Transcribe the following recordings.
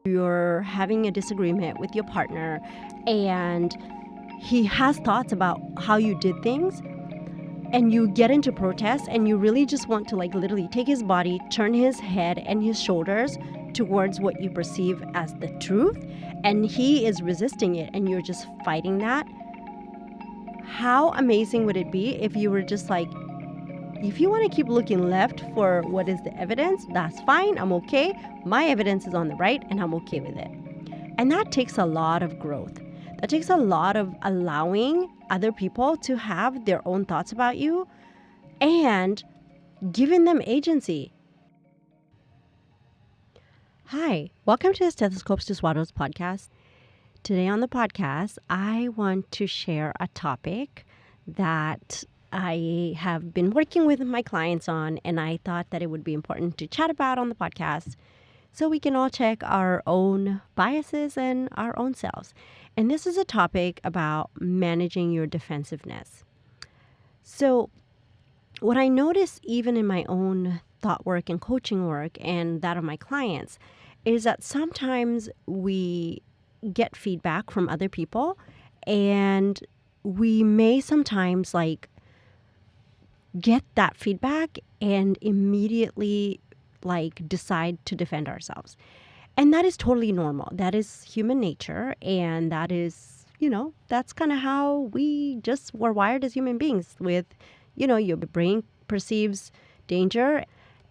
you're having a disagreement with your partner and he has thoughts about how you did things, and you get into protest and you really just want to literally take his body, turn his head and his shoulders towards what you perceive as the truth, and he is resisting it and you're just fighting that. How amazing would it be if you were just if you want to keep looking left for what is the evidence, that's fine, I'm okay. My evidence is on the right and I'm okay with it. And that takes a lot of growth. That takes a lot of allowing other people to have their own thoughts about you and giving them agency. Hi, welcome to the Stethoscopes to Swaddles podcast. Today on the podcast, I want to share a topic that I have been working with my clients on, and I thought that it would be important to chat about on the podcast so we can all check our own biases and our own selves. And this is a topic about managing your defensiveness. So what I notice even in my own thought work and coaching work and that of my clients is that sometimes we get feedback from other people and we may sometimes get that feedback and immediately decide to defend ourselves. And that is totally normal. That is human nature. And that is, that's kind of how we just were wired as human beings with, your brain perceives danger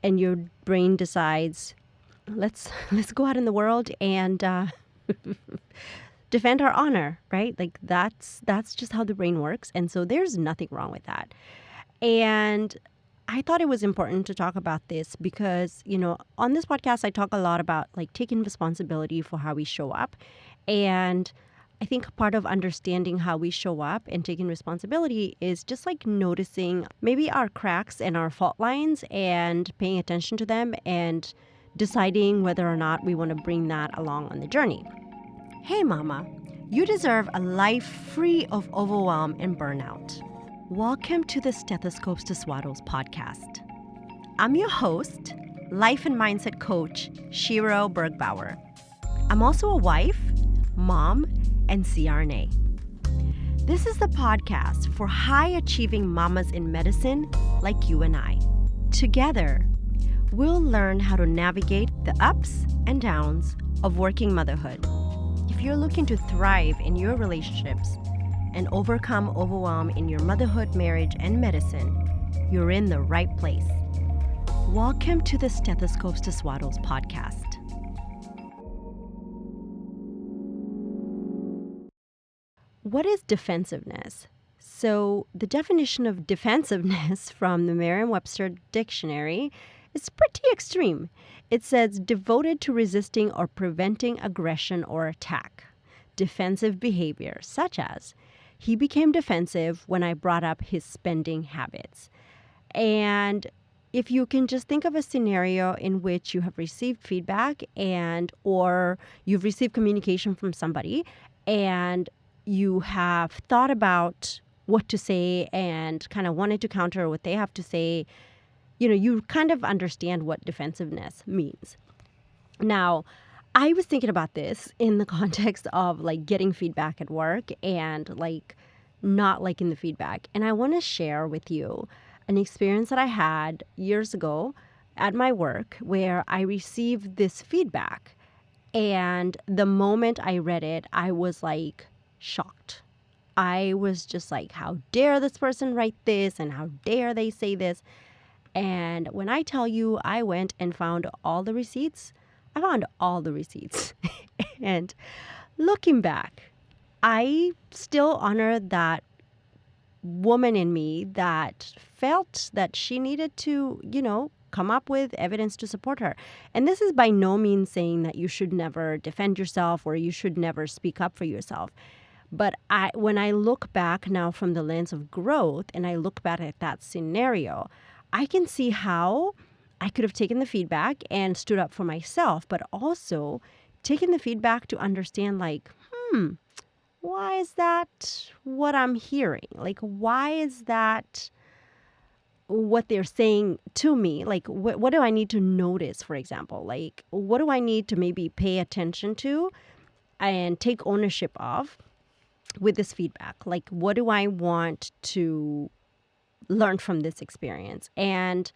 and your brain decides, let's go out in the world and defend our honor, right? That's just how the brain works. And so there's nothing wrong with that. And I thought it was important to talk about this because, on this podcast, I talk a lot about taking responsibility for how we show up. And I think part of understanding how we show up and taking responsibility is just noticing maybe our cracks and our fault lines and paying attention to them and deciding whether or not we want to bring that along on the journey. Hey, mama, you deserve a life free of overwhelm and burnout. Welcome to the Stethoscopes to Swaddles podcast. I'm your host, life and mindset coach, Shiro Bergbauer. I'm also a wife, mom, and CRNA. This is the podcast for high-achieving mamas in medicine like you and I. Together, we'll learn how to navigate the ups and downs of working motherhood. If you're looking to thrive in your relationships and overcome overwhelm in your motherhood, marriage, and medicine, you're in the right place. Welcome to the Stethoscopes to Swaddles podcast. What is defensiveness? So the definition of defensiveness from the Merriam-Webster dictionary is pretty extreme. It says devoted to resisting or preventing aggression or attack. Defensive behavior, such as he became defensive when I brought up his spending habits. And if you can just think of a scenario in which you have received feedback or you've received communication from somebody and you have thought about what to say and kind of wanted to counter what they have to say, you kind of understand what defensiveness means. Now, I was thinking about this in the context of getting feedback at work and not liking the feedback. And I want to share with you an experience that I had years ago at my work where I received this feedback. And the moment I read it, I was shocked. I was just how dare this person write this and how dare they say this? And when I tell you, I went and found all the receipts. I found all the receipts. And looking back, I still honor that woman in me that felt that she needed to, come up with evidence to support her. And this is by no means saying that you should never defend yourself or you should never speak up for yourself. But when I look back now from the lens of growth and I look back at that scenario, I can see how I could have taken the feedback and stood up for myself, but also taken the feedback to understand why is that what I'm hearing? Why is that what they're saying to me. Like, what do I need to notice, for example? Like, what do I need to maybe pay attention to and take ownership of with this feedback? Like, what do I want to learn from this experience? And,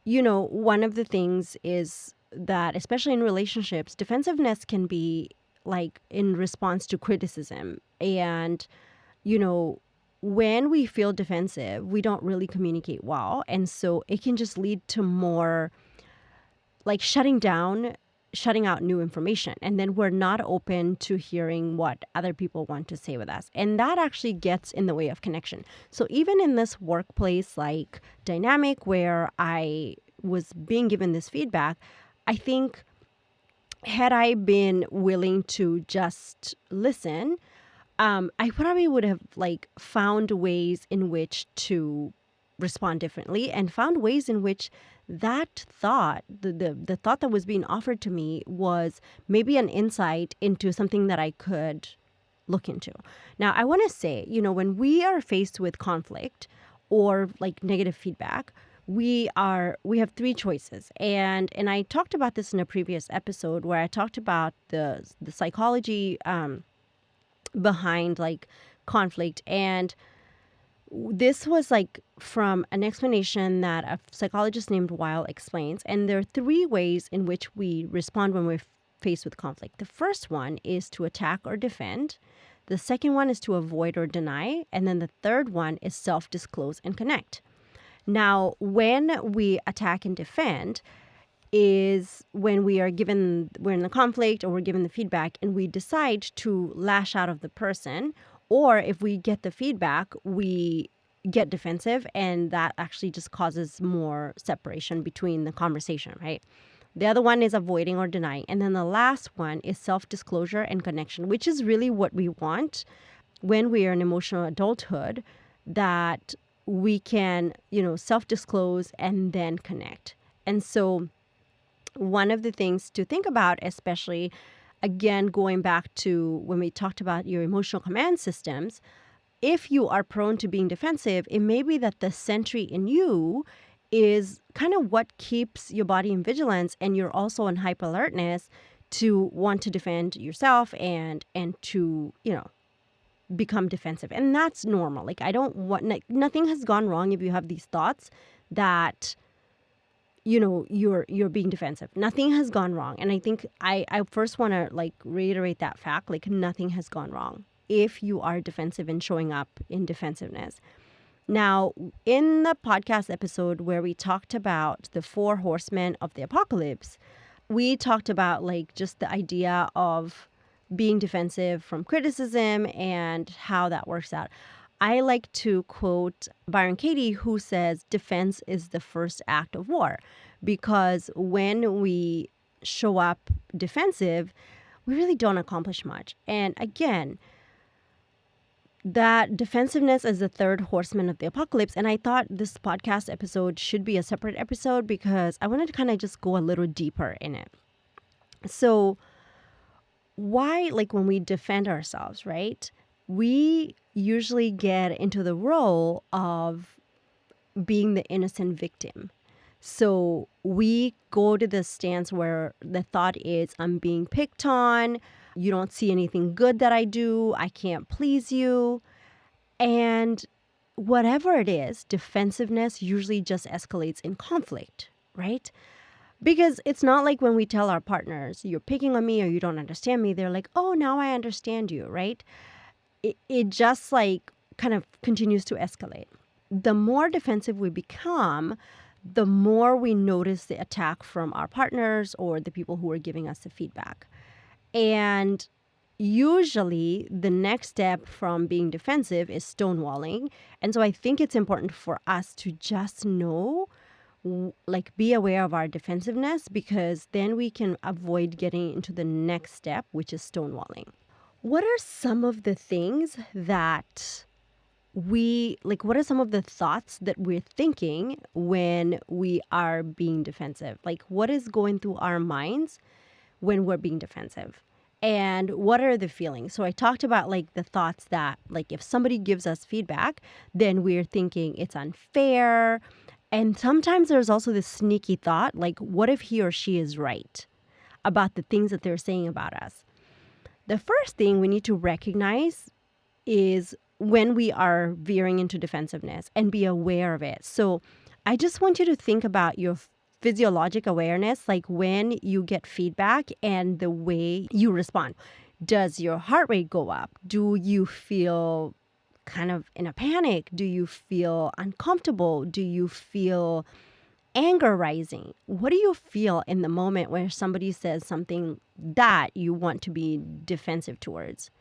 one of the things is that, especially in relationships, defensiveness can be like in response to criticism. And, you know, when we feel defensive, we don't really communicate well. And so it can just lead to more like shutting out new information. And then we're not open to hearing what other people want to say with us. And that actually gets in the way of connection. So even in this workplace like dynamic where I was being given this feedback, I think had I been willing to just listen, I probably would have like found ways in which to respond differently and found ways in which that thought, the thought that was being offered to me was maybe an insight into something that I could look into. Now, I want to say, when we are faced with conflict or like negative feedback, we have three choices. And I talked about this in a previous episode where I talked about the psychology behind like conflict. And this was like from an explanation that a psychologist named Weil explains. And there are three ways in which we respond when we're faced with conflict. The first one is to attack or defend. The second one is to avoid or deny. And then the third one is self-disclose and connect. Now, when we attack and defend is when we're in the conflict or we're given the feedback and we decide to lash out of the person. Or if we get the feedback, we get defensive, and that actually just causes more separation between the conversation, right? The other one is avoiding or denying. And then the last one is self-disclosure and connection, which is really what we want when we are in emotional adulthood, that we can, self-disclose and then connect. And so one of the things to think about, especially again, going back to when we talked about your emotional command systems, if you are prone to being defensive, it may be that the sentry in you is kind of what keeps your body in vigilance, and you're also in hyper alertness to want to defend yourself and to, become defensive. And that's normal. Like, I don't want, nothing has gone wrong if you have these thoughts that you're being defensive. Nothing has gone wrong. And I think I first want to like reiterate that fact, like nothing has gone wrong if you are defensive and showing up in defensiveness. Now, in the podcast episode where we talked about the 4 horsemen of the apocalypse, we talked about like just the idea of being defensive from criticism and how that works out. I like to quote Byron Katie, who says defense is the first act of war, because when we show up defensive, we really don't accomplish much. And again, that defensiveness is the 3rd horseman of the apocalypse. And I thought this podcast episode should be a separate episode because I wanted to kind of just go a little deeper in it. So why, like when we defend ourselves, right? We usually get into the role of being the innocent victim. So we go to the stance where the thought is, I'm being picked on. You don't see anything good that I do. I can't please you. And whatever it is, defensiveness usually just escalates in conflict, right? Because it's not like when we tell our partners, you're picking on me or you don't understand me. They're like, oh, now I understand you, right? It just like kind of continues to escalate. The more defensive we become, the more we notice the attack from our partners or the people who are giving us the feedback. And usually the next step from being defensive is stonewalling. And so I think it's important for us to just know, like be aware of our defensiveness, because then we can avoid getting into the next step, which is stonewalling. What are some of the things that what are some of the thoughts that we're thinking when we are being defensive? Like, what is going through our minds when we're being defensive? And what are the feelings? So I talked about like the thoughts that like if somebody gives us feedback, then we're thinking it's unfair. And sometimes there's also this sneaky thought like, what if he or she is right about the things that they're saying about us? The first thing we need to recognize is when we are veering into defensiveness and be aware of it. So I just want you to think about your physiologic awareness, like when you get feedback and the way you respond. Does your heart rate go up? Do you feel kind of in a panic? Do you feel uncomfortable? Do you feel anger rising? What do you feel in the moment where somebody says something that you want to be defensive towards?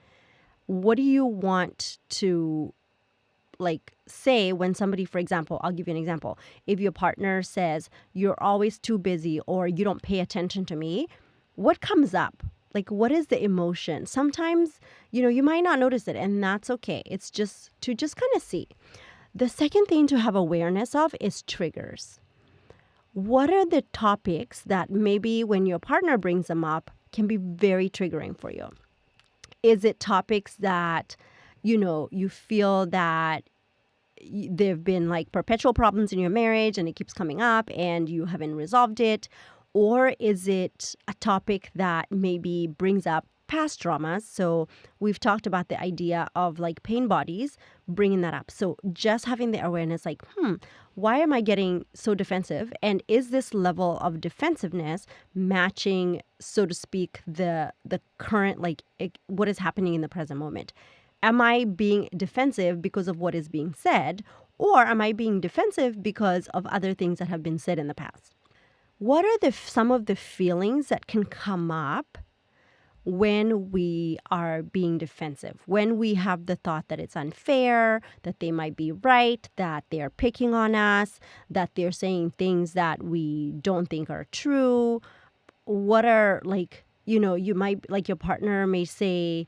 What do you want to like say when somebody, for example, I'll give you an example. If your partner says you're always too busy or you don't pay attention to me, what comes up? Like, what is the emotion? Sometimes, you might not notice it, and that's okay. It's just to just kind of see. The second thing to have awareness of is triggers. What are the topics that maybe when your partner brings them up can be very triggering for you? Is it topics that, you feel that there've been like perpetual problems in your marriage and it keeps coming up and you haven't resolved it? Or is it a topic that maybe brings up past traumas? So we've talked about the idea of like pain bodies, bringing that up. So just having the awareness like, why am I getting so defensive? And is this level of defensiveness matching, so to speak, the current, what is happening in the present moment? Am I being defensive because of what is being said? Or am I being defensive because of other things that have been said in the past? What are some of the feelings that can come up when we are being defensive, when we have the thought that it's unfair, that they might be right, that they're picking on us, that they're saying things that we don't think are true? What are you might like your partner may say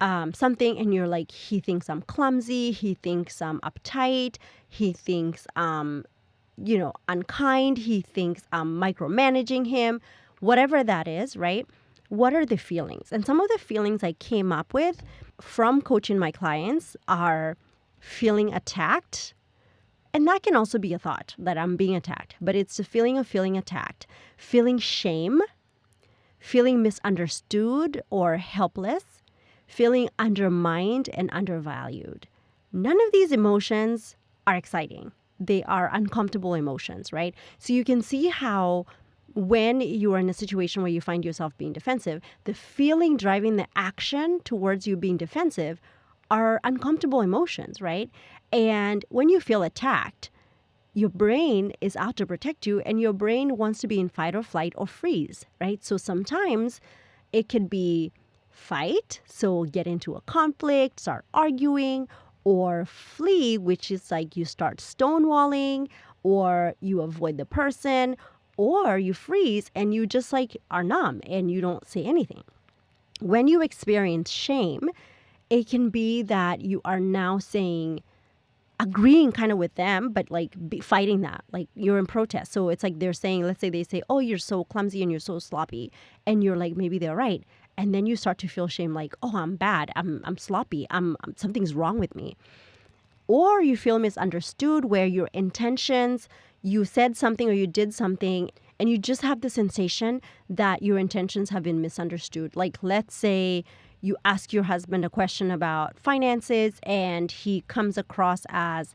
something and you're like, he thinks I'm clumsy, he thinks I'm uptight, he thinks unkind, he thinks I'm micromanaging him, whatever that is, right? What are the feelings? And some of the feelings I came up with from coaching my clients are feeling attacked. And that can also be a thought that I'm being attacked, but it's the feeling of feeling attacked, feeling shame, feeling misunderstood or helpless, feeling undermined and undervalued. None of these emotions are exciting. They are uncomfortable emotions, right? So you can see how when you are in a situation where you find yourself being defensive, the feeling driving the action towards you being defensive are uncomfortable emotions, right? And when you feel attacked, your brain is out to protect you and your brain wants to be in fight or flight or freeze, right? So sometimes it could be fight, so get into a conflict, start arguing, or flee, which is like you start stonewalling, or you avoid the person, or you freeze and you just like are numb and you don't say anything. When you experience shame, it can be that you are now agreeing kind of with them, but like fighting that, like you're in protest. So it's like they're saying, let's say they say, oh, you're so clumsy and you're so sloppy. And you're like, maybe they're right. And then you start to feel shame, like, oh, I'm bad. I'm sloppy. Something's wrong with me. Or you feel misunderstood where your intentions, you said something or you did something and you just have the sensation that your intentions have been misunderstood. Like, let's say you ask your husband a question about finances and he comes across as,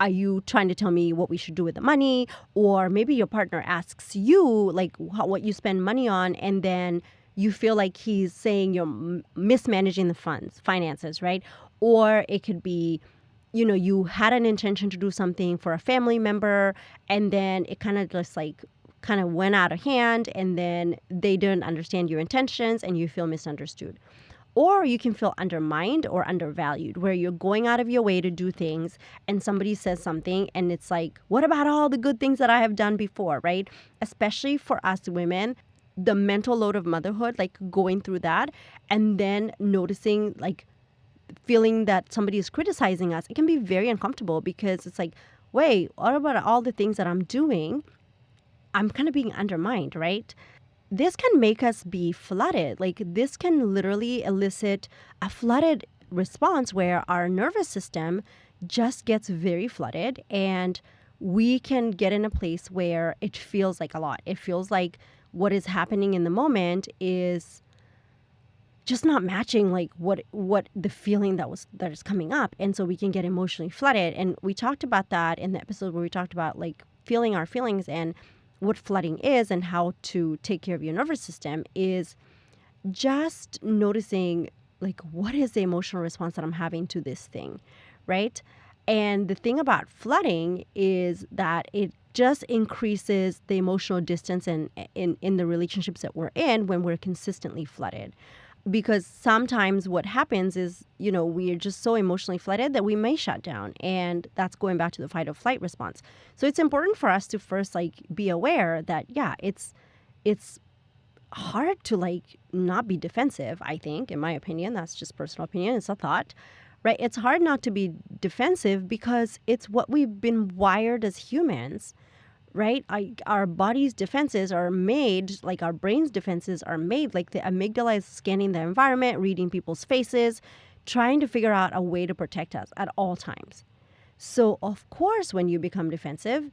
are you trying to tell me what we should do with the money? Or maybe your partner asks you like what you spend money on, and then you feel like he's saying you're mismanaging the finances, right? Or it could be, you had an intention to do something for a family member and then it kind of just went out of hand and then they didn't understand your intentions and you feel misunderstood. Or you can feel undermined or undervalued where you're going out of your way to do things and somebody says something and it's like, what about all the good things that I have done before, right? Especially for us women, the mental load of motherhood, like going through that and then noticing feeling that somebody is criticizing us, it can be very uncomfortable because it's like, wait, what about all the things that I'm doing? I'm kind of being undermined, right? this can make us be flooded. Like this can literally elicit a flooded response where our nervous system just gets very flooded, and we can get in a place where it feels like a lot. It feels like what is happening in the moment is just not matching like what the feeling that is coming up, and so we can get emotionally flooded. And we talked about that in the episode where we talked about like feeling our feelings and what flooding is and how to take care of your nervous system is just noticing like what is the emotional response that I'm having to this thing, right? And the thing about flooding is that it just increases the emotional distance and in the relationships that we're in when we're consistently flooded. Because sometimes what happens is, we are just so emotionally flooded that we may shut down. And that's going back to the fight or flight response. So it's important for us to first like be aware that, yeah, it's hard to like not be defensive, I think, in my opinion. That's just personal opinion. It's a thought, right? It's hard not to be defensive because it's what we've been wired as humans, right? Our body's defenses are made, like our brain's defenses are made, like the amygdala is scanning the environment, reading people's faces, trying to figure out a way to protect us at all times. So, of course, when you become defensive,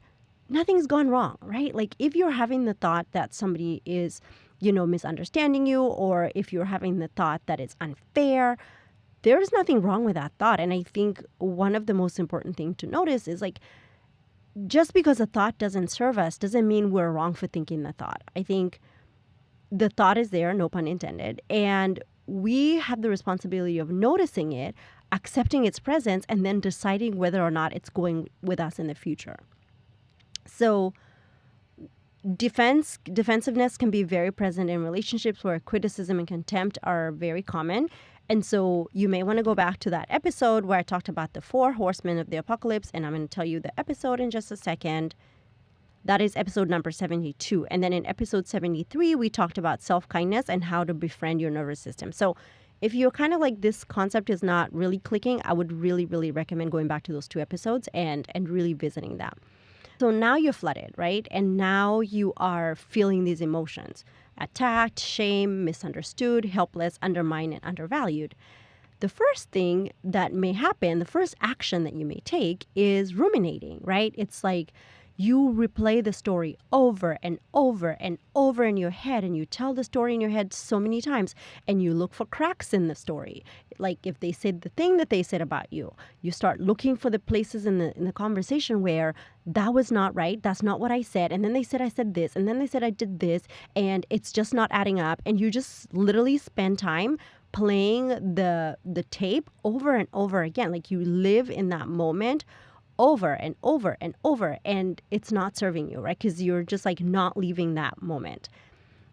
nothing's gone wrong, right? Like if you're having the thought that somebody is, misunderstanding you, or if you're having the thought that it's unfair, there's nothing wrong with that thought. And I think one of the most important things to notice is like, just because a thought doesn't serve us doesn't mean we're wrong for thinking the thought. I think the thought is there, no pun intended, and we have the responsibility of noticing it, accepting its presence, and then deciding whether or not it's going with us in the future. So defensiveness can be very present in relationships where criticism and contempt are very common. And so you may want to go back to that episode where I talked about the 4 horsemen of the apocalypse, and I'm going to tell you the episode in just a second. That is episode number 72. And then in episode 73, we talked about self-kindness and how to befriend your nervous system. So if you're kind of like this concept is not really clicking, I would really, really recommend going back to those 2 episodes and really visiting that. So now you're flooded, right? And now you are feeling these emotions: attacked, shame, misunderstood, helpless, undermined, and undervalued. The first thing that may happen, the first action that you may take is ruminating, right? It's like you replay the story over and over and over in your head, and you tell the story in your head so many times, and you look for cracks in the story. Like if they said the thing that they said about you, you start looking for the places in the conversation where that was not right, that's not what I said, and then they said I said this, and then they said I did this, and it's just not adding up. And you just literally spend time playing the tape over and over again. Like you live in that moment over and over and over, and it's not serving you, right? Because you're just like not leaving that moment.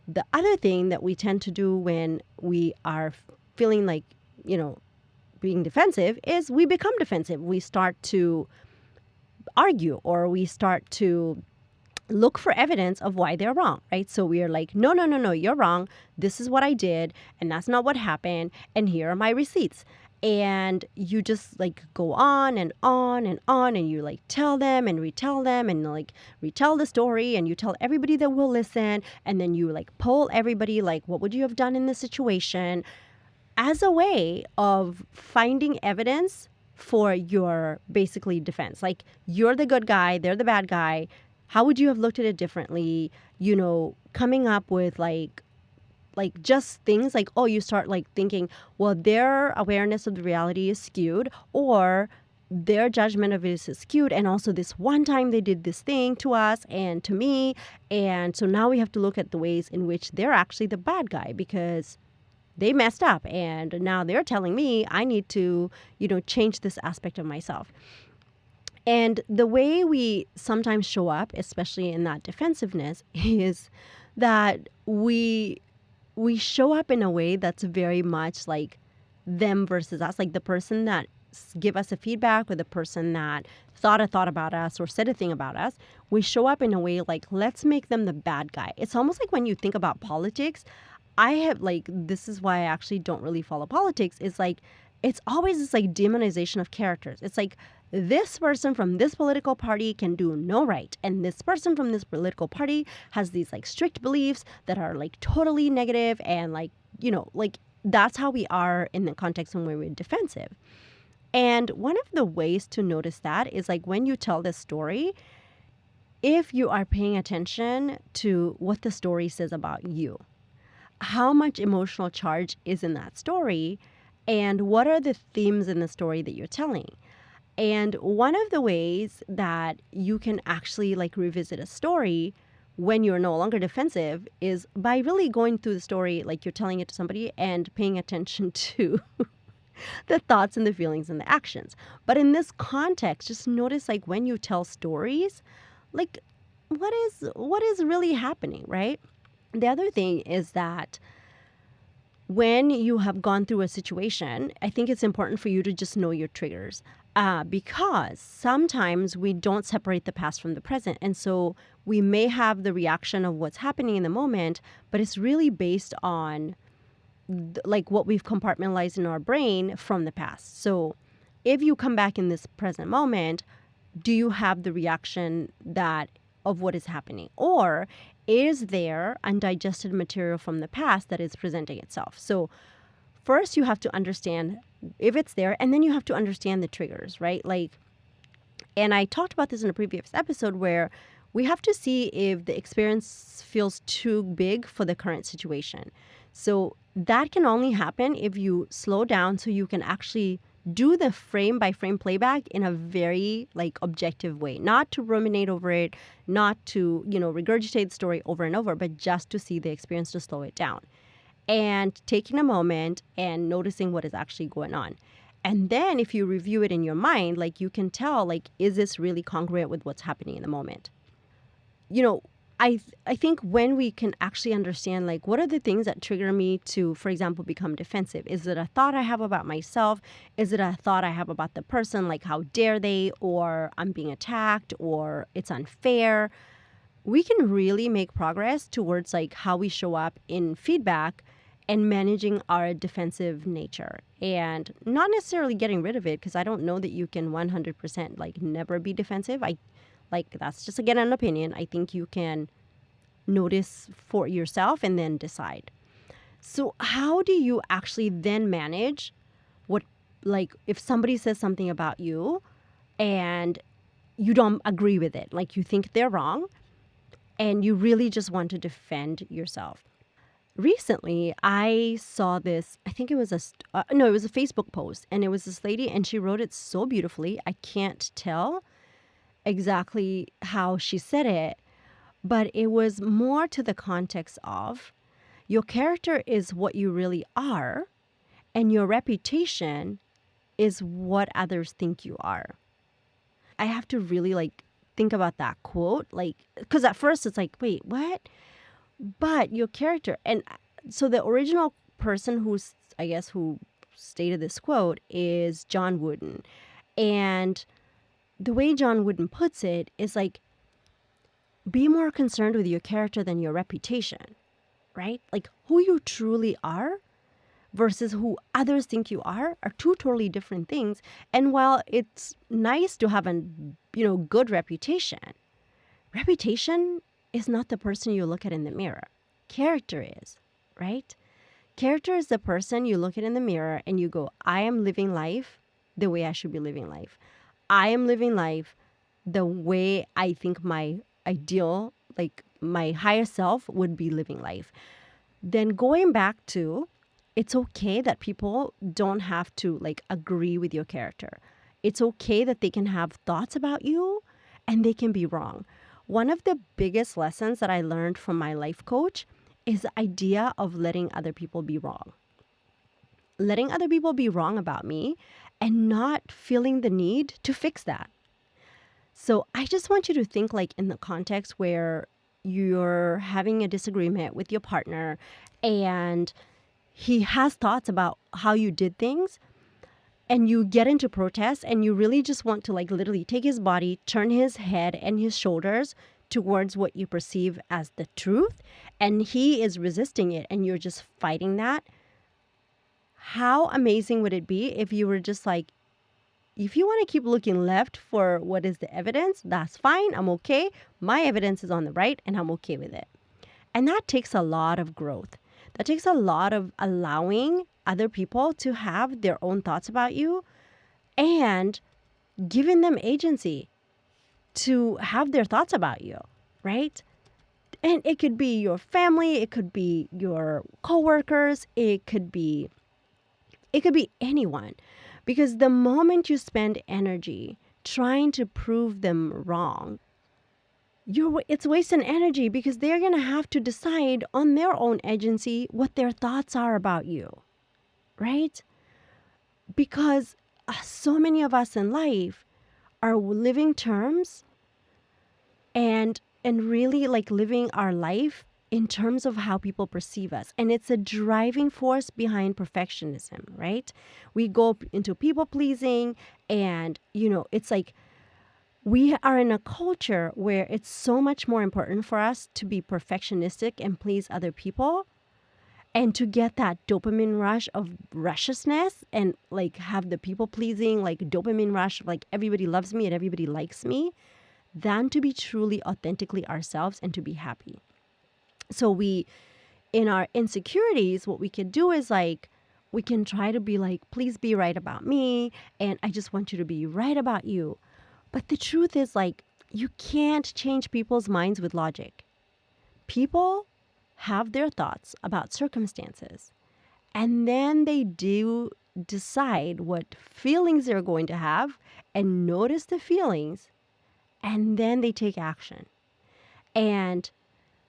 The other thing that we tend to do when we are feeling like, being defensive is we become defensive. We start to argue, or we start to look for evidence of why they're wrong, right? So we are like, no, you're wrong. This is what I did, and that's not what happened, and here are my receipts. And you just like go on and on and on, and you like tell them and retell them and like retell the story, and you tell everybody that will listen, and then you like poll everybody like, what would you have done in this situation, as a way of finding evidence for your basically defense. Like you're the good guy, they're the bad guy. How would you have looked at it differently? Coming up with like just things like, oh, you start like thinking, well, their awareness of the reality is skewed, or their judgment of it is skewed. And also this one time they did this thing to us and to me. And so now we have to look at the ways in which they're actually the bad guy because they messed up. And now they're telling me I need to, change this aspect of myself. And the way we sometimes show up, especially in that defensiveness, is that we show up in a way that's very much like them versus us, like the person that give us a feedback or the person that thought a thought about us or said a thing about us. We show up in a way like, let's make them the bad guy. It's almost like when you think about politics, this is why I actually don't really follow politics. It's like, it's always this like demonization of characters. It's like this person from this political party can do no right, and this person from this political party has these like strict beliefs that are like totally negative, and like, like that's how we are in the context when we're defensive. And one of the ways to notice that is like when you tell this story, if you are paying attention to what the story says about you, how much emotional charge is in that story, and what are the themes in the story that you're telling. And one of the ways that you can actually like revisit a story when you're no longer defensive is by really going through the story like you're telling it to somebody and paying attention to the thoughts and the feelings and the actions. But in this context, just notice like when you tell stories, like what is really happening, right? The other thing is that when you have gone through a situation, I think it's important for you to just know your triggers, because sometimes we don't separate the past from the present. And so we may have the reaction of what's happening in the moment, but it's really based on like what we've compartmentalized in our brain from the past. So if you come back in this present moment, do you have the reaction that of what is happening? Or is there undigested material from the past that is presenting itself? So first you have to understand if it's there, and then you have to understand the triggers, right? Like, and I talked about this in a previous episode where we have to see if the experience feels too big for the current situation. So that can only happen if you slow down so you can actually do the frame by frame playback in a very like objective way, not to ruminate over it, not to, regurgitate the story over and over, but just to see the experience, to slow it down and taking a moment and noticing what is actually going on. And then if you review it in your mind, like you can tell, like, is this really congruent with what's happening in the moment? I think when we can actually understand, like, what are the things that trigger me to, for example, become defensive? Is it a thought I have about myself? Is it a thought I have about the person? Like, how dare they? Or I'm being attacked, or it's unfair. We can really make progress towards like how we show up in feedback and managing our defensive nature, and not necessarily getting rid of it, because I don't know that you can 100% like never be defensive. That's just, again, an opinion. I think you can notice for yourself and then decide. So how do you actually then manage what, like, if somebody says something about you and you don't agree with it, like you think they're wrong and you really just want to defend yourself? Recently, I saw this, I think it was it was a Facebook post, and it was this lady, and she wrote it so beautifully. I can't tell exactly how she said it, but it was more to the context of your character is what you really are, and your reputation is what others think you are. I have to really like think about that quote, like, because at first it's like, wait, what? But your character, and so the original person who stated this quote is John Wooden. And the way John Wooden puts it is like, be more concerned with your character than your reputation, right? Like, who you truly are versus who others think you are two totally different things. And while it's nice to have a, good reputation is not the person you look at in the mirror. Character is, right? Character is the person you look at in the mirror and you go, I am living life the way I should be living life. I am living life the way I think my ideal, like my higher self would be living life. Then going back to, it's okay that people don't have to like agree with your character. It's okay that they can have thoughts about you and they can be wrong. One of the biggest lessons that I learned from my life coach is the idea of letting other people be wrong. Letting other people be wrong about me and not feeling the need to fix that. So I just want you to think like in the context where you're having a disagreement with your partner and he has thoughts about how you did things, and you get into protest and you really just want to like literally take his body, turn his head and his shoulders towards what you perceive as the truth, and he is resisting it and you're just fighting that. How amazing would it be if you were just like, If you want to keep looking left for what is the evidence, that's fine. I'm okay. My evidence is on the right and I'm okay with it. And that takes a lot of growth. That takes a lot of allowing other people to have their own thoughts about you and giving them agency to have their thoughts about you, right? And it could be your family, it could be your coworkers, it could be anyone. Because the moment you spend energy trying to prove them wrong, it's wasting energy because they're going to have to decide on their own agency what their thoughts are about you, right? Because so many of us in life are living terms and really like living our life in terms of how people perceive us. And it's a driving force behind perfectionism, right? We go into people pleasing and, it's like we are in a culture where it's so much more important for us to be perfectionistic and please other people and to get that dopamine rush of rushness and like have the people pleasing, like dopamine rush of like everybody loves me and everybody likes me, than to be truly authentically ourselves and to be happy. So in our insecurities, what we can do is like, we can try to be like, please be right about me. And I just want you to be right about you. But the truth is like, you can't change people's minds with logic. People have their thoughts about circumstances. And then they do decide what feelings they're going to have and notice the feelings. And then they take action. And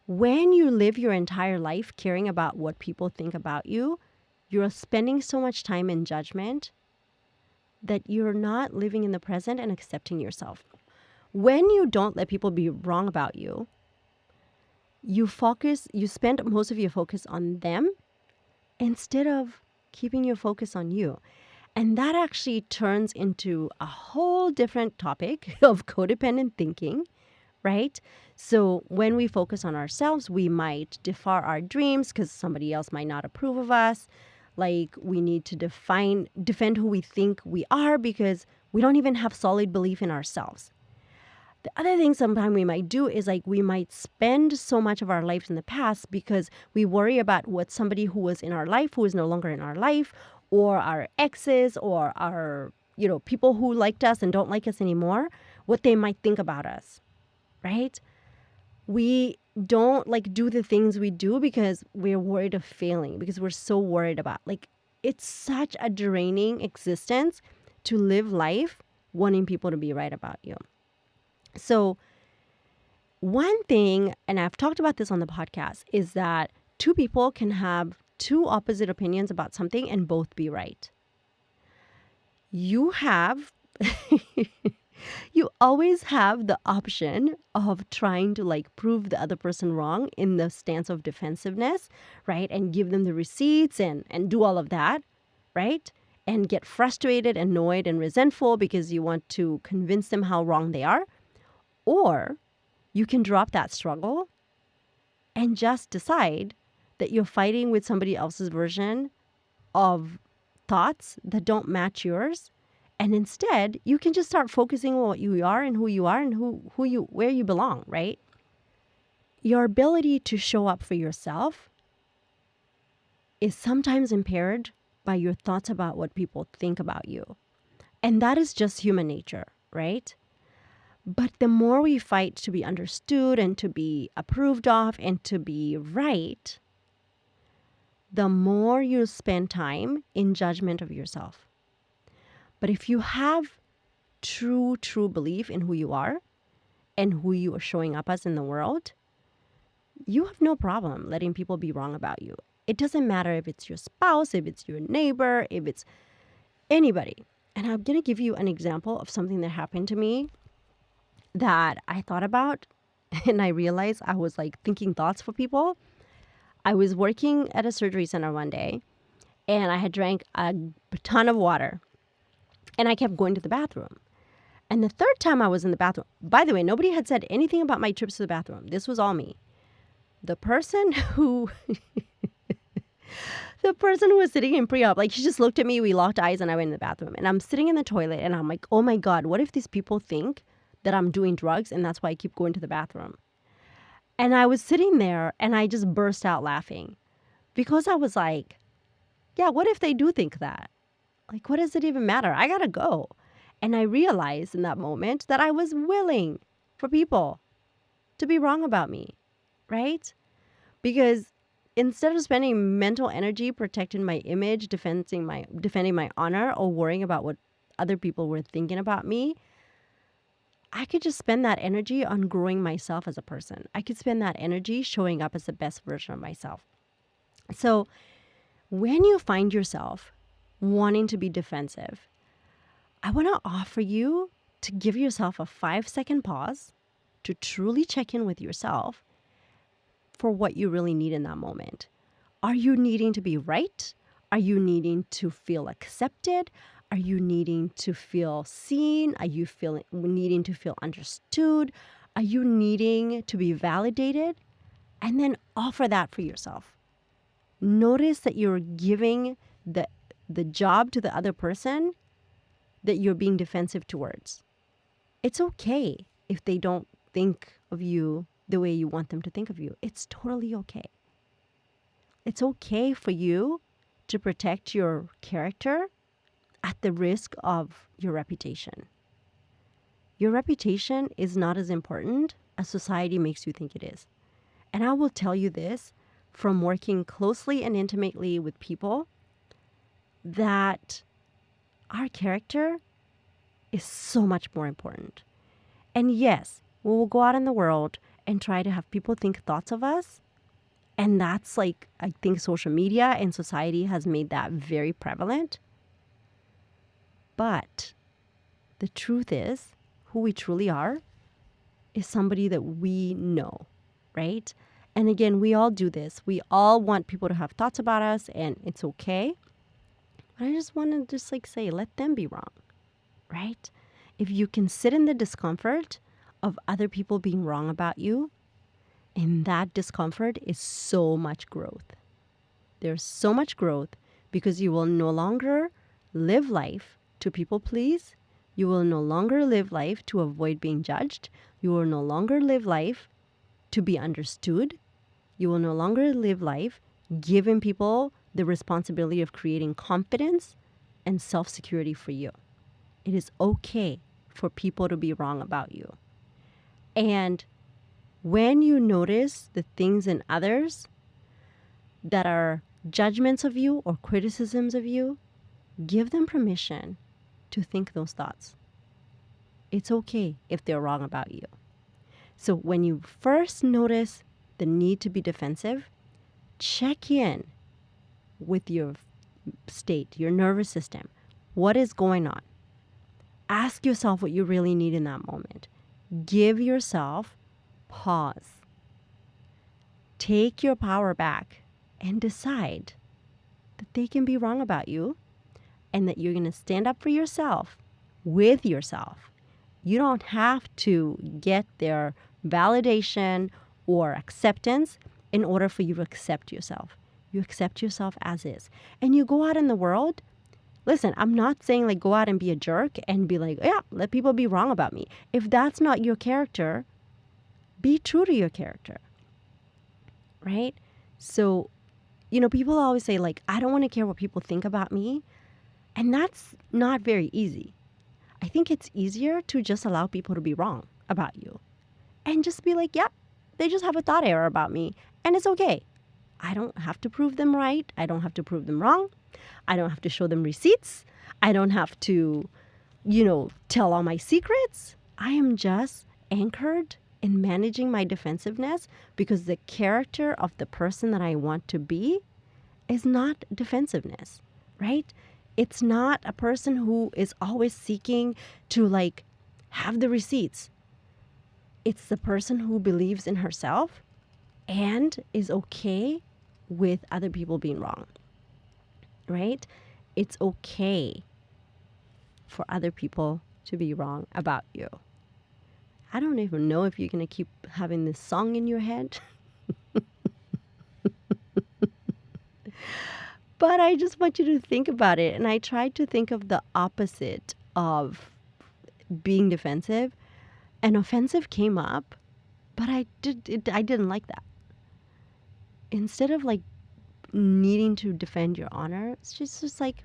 when you live your entire life caring about what people think about you, you're spending so much time in judgment that you're not living in the present and accepting yourself. When you don't let people be wrong about you, you spend most of your focus on them instead of keeping your focus on you. And that actually turns into a whole different topic of codependent thinking, right? So when we focus on ourselves, we might defer our dreams because somebody else might not approve of us. Like we need to defend who we think we are because we don't even have solid belief in ourselves. The other thing sometimes we might do is like we might spend so much of our lives in the past because we worry about what somebody who was in our life, who is no longer in our life, or our exes or our, people who liked us and don't like us anymore, what they might think about us, right? We don't like do the things we do because we're worried of failing, because we're so worried about like, it's such a draining existence to live life wanting people to be right about you. So one thing, and I've talked about this on the podcast, is that two people can have two opposite opinions about something and both be right. You always have the option of trying to like prove the other person wrong in the stance of defensiveness, right? And give them the receipts and do all of that, right? And get frustrated, annoyed, and resentful because you want to convince them how wrong they are. Or you can drop that struggle and just decide that you're fighting with somebody else's version of thoughts that don't match yours. And instead, you can just start focusing on what you are and who you are and where you belong, right? Your ability to show up for yourself is sometimes impaired by your thoughts about what people think about you. And that is just human nature, right? But the more we fight to be understood and to be approved of and to be right, the more you spend time in judgment of yourself. But if you have true belief in who you are and who you are showing up as in the world, you have no problem letting people be wrong about you. It doesn't matter if it's your spouse, if it's your neighbor, if it's anybody. And I'm going to give you an example of something that happened to me that I thought about, and I realized I was like thinking thoughts for people. I was working at a surgery center one day, and I had drank a ton of water, and I kept going to the bathroom. And the third time I was in the bathroom, by the way, nobody had said anything about my trips to the bathroom. This was all me. The person who The person who was sitting in pre-op, like, she just looked at me, we locked eyes, and I went in the bathroom. And I'm sitting in the toilet, and I'm like, oh my God, what if these people think that I'm doing drugs, and that's why I keep going to the bathroom? And I was sitting there, and I just burst out laughing because I was like, yeah, what if they do think that? Like, what does it even matter? I gotta go. And I realized in that moment that I was willing for people to be wrong about me, right? Because instead of spending mental energy protecting my image, defending my honor, or worrying about what other people were thinking about me, I could just spend that energy on growing myself as a person. I could spend that energy showing up as the best version of myself. So when you find yourself wanting to be defensive, I want to offer you to give yourself a 5-second pause to truly check in with yourself for what you really need in that moment. Are you needing to be right? Are you needing to feel accepted? Are you needing to feel seen? Are you needing to feel understood? Are you needing to be validated? And then offer that for yourself. Notice that you're giving the job to the other person that you're being defensive towards. It's okay if they don't think of you the way you want them to think of you. It's totally okay. It's okay for you to protect your character at the risk of your reputation. Your reputation is not as important as society makes you think it is. And I will tell you this from working closely and intimately with people, that our character is so much more important. And yes, we will go out in the world and try to have people think thoughts of us. And that's like, I think social media and society has made that very prevalent. But the truth is, who we truly are is somebody that we know, right? And again, we all do this. We all want people to have thoughts about us, and it's okay. But I just want to say, let them be wrong, right? If you can sit in the discomfort of other people being wrong about you, in that discomfort is so much growth. There's so much growth because you will no longer live life to people please. You will no longer live life to avoid being judged. You will no longer live life to be understood. You will no longer live life giving people the responsibility of creating confidence and self-security for you. It is okay for people to be wrong about you. And when you notice the things in others that are judgments of you or criticisms of you, give them permission to think those thoughts. It's okay if they're wrong about you. So when you first notice the need to be defensive, check in with your state, your nervous system. What is going on? Ask yourself what you really need in that moment. Give yourself pause. Take your power back and decide that they can be wrong about you and that you're going to stand up for yourself with yourself. You don't have to get their validation or acceptance in order for you to accept yourself. You accept yourself as is. And you go out in the world. Listen, I'm not saying like go out and be a jerk and be like, yeah, let people be wrong about me. If that's not your character, be true to your character, right? So, people always say like, I don't want to care what people think about me. And that's not very easy. I think it's easier to just allow people to be wrong about you and just be like, yeah, they just have a thought error about me and it's okay. I don't have to prove them right. I don't have to prove them wrong. I don't have to show them receipts. I don't have to, tell all my secrets. I am just anchored in managing my defensiveness because the character of the person that I want to be is not defensiveness, right? It's not a person who is always seeking to have the receipts. It's the person who believes in herself and is okay with other people being wrong, right? It's okay for other people to be wrong about you. I don't even know if you're going to keep having this song in your head. But I just want you to think about it. And I tried to think of the opposite of being defensive. And offensive came up, but I didn't like that. Instead of like needing to defend your honor, it's just like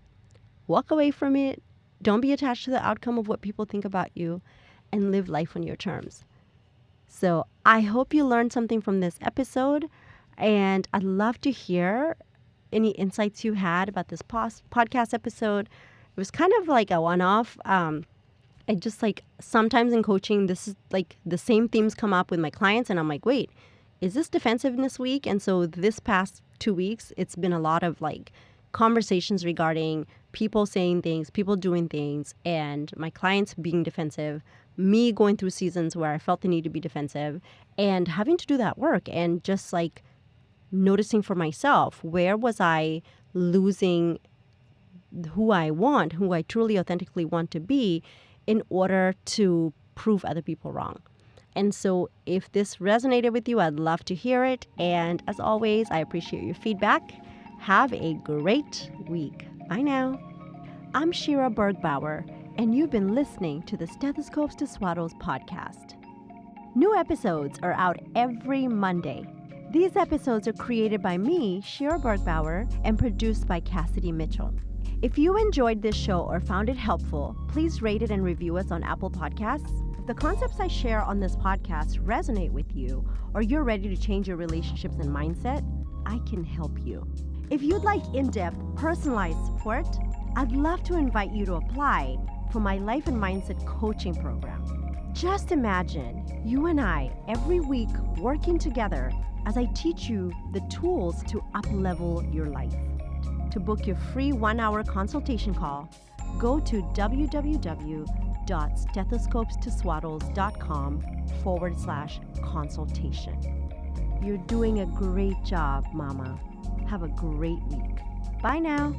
walk away from it. Don't be attached to the outcome of what people think about you and live life on your terms. So I hope you learned something from this episode, and I'd love to hear any insights you had about this podcast episode. It was kind of like a one-off. I just like sometimes in coaching, this is like the same themes come up with my clients, and I'm like, wait, is this defensiveness week? And so this past 2 weeks, it's been a lot of like conversations regarding people saying things, people doing things, and my clients being defensive, me going through seasons where I felt the need to be defensive, and having to do that work and just like noticing for myself, where was I losing who I truly authentically want to be in order to prove other people wrong. And so if this resonated with you, I'd love to hear it. And as always, I appreciate your feedback. Have a great week. Bye now. I'm Shira Bergbauer, and you've been listening to the Stethoscopes to Swaddles podcast. New episodes are out every Monday. These episodes are created by me, Shira Bergbauer, and produced by Cassidy Mitchell. If you enjoyed this show or found it helpful, please rate it and review us on Apple Podcasts. If the concepts I share on this podcast resonate with you, or you're ready to change your relationships and mindset, I can help you. If you'd like in-depth, personalized support, I'd love to invite you to apply for my Life and Mindset coaching program. Just imagine you and I every week working together as I teach you the tools to up-level your life. To book your free 1-hour consultation call, go to www.stethoscopestoswaddles.com/consultation. You're doing a great job, Mama. Have a great week. Bye now.